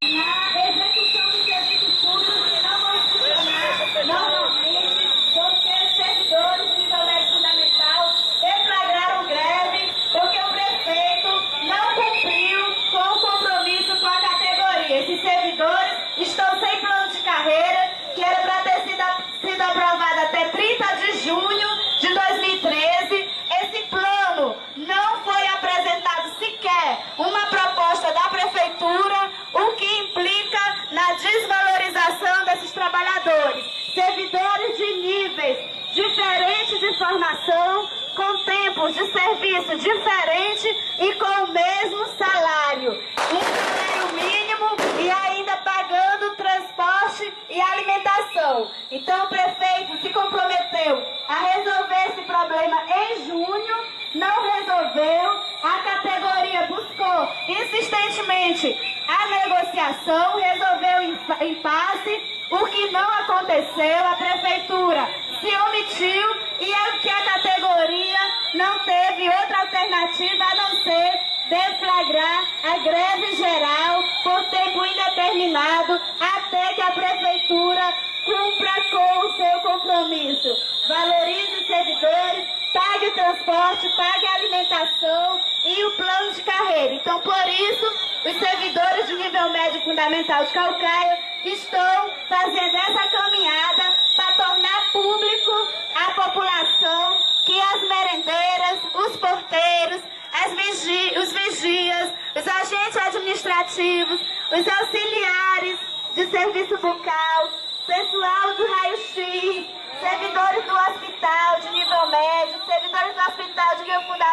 na execução do serviço público que não vão funcionar normalmente, porque os servidores do nível médio fundamental deflagraram greve, porque o prefeito não cumpriu com o compromisso com a categoria. Esses servidores estão sem plano de carreira, que era para ter sido aprovado até 30 de junho de 2013. Esse plano não foi apresentado sequer uma proposta da prefeitura, o que implica na desvalorização desses trabalhadores. Servidores de níveis diferentes de formação, com tempos de serviço diferentes e com o mesmo salário. Um salário mínimo e ainda pagando transporte e alimentação. Então o prefeito se comprometeu a resolver esse problema em junho, não resolveu, a categoria buscou insistentemente a negociação, resolveu o impasse, o que não aconteceu, a prefeitura se omitiu e a categoria não teve outra alternativa a não ser deflagrar a greve geral por tempo indeterminado até que a prefeitura cumpra com o seu compromisso. Valorize os servidores, pague o transporte, pague a alimentação e o plano de carreira. Então, por isso, os servidores de nível médio fundamental de Caucaia estão fazendo essa caminhada para tornar público à população que as merendeiras, os porteiros, os vigias, os agentes administrativos, os auxiliares de serviço bucal, pessoal do raio-x, servidores do hospital de nível médio, servidores do hospital de nível fundamental,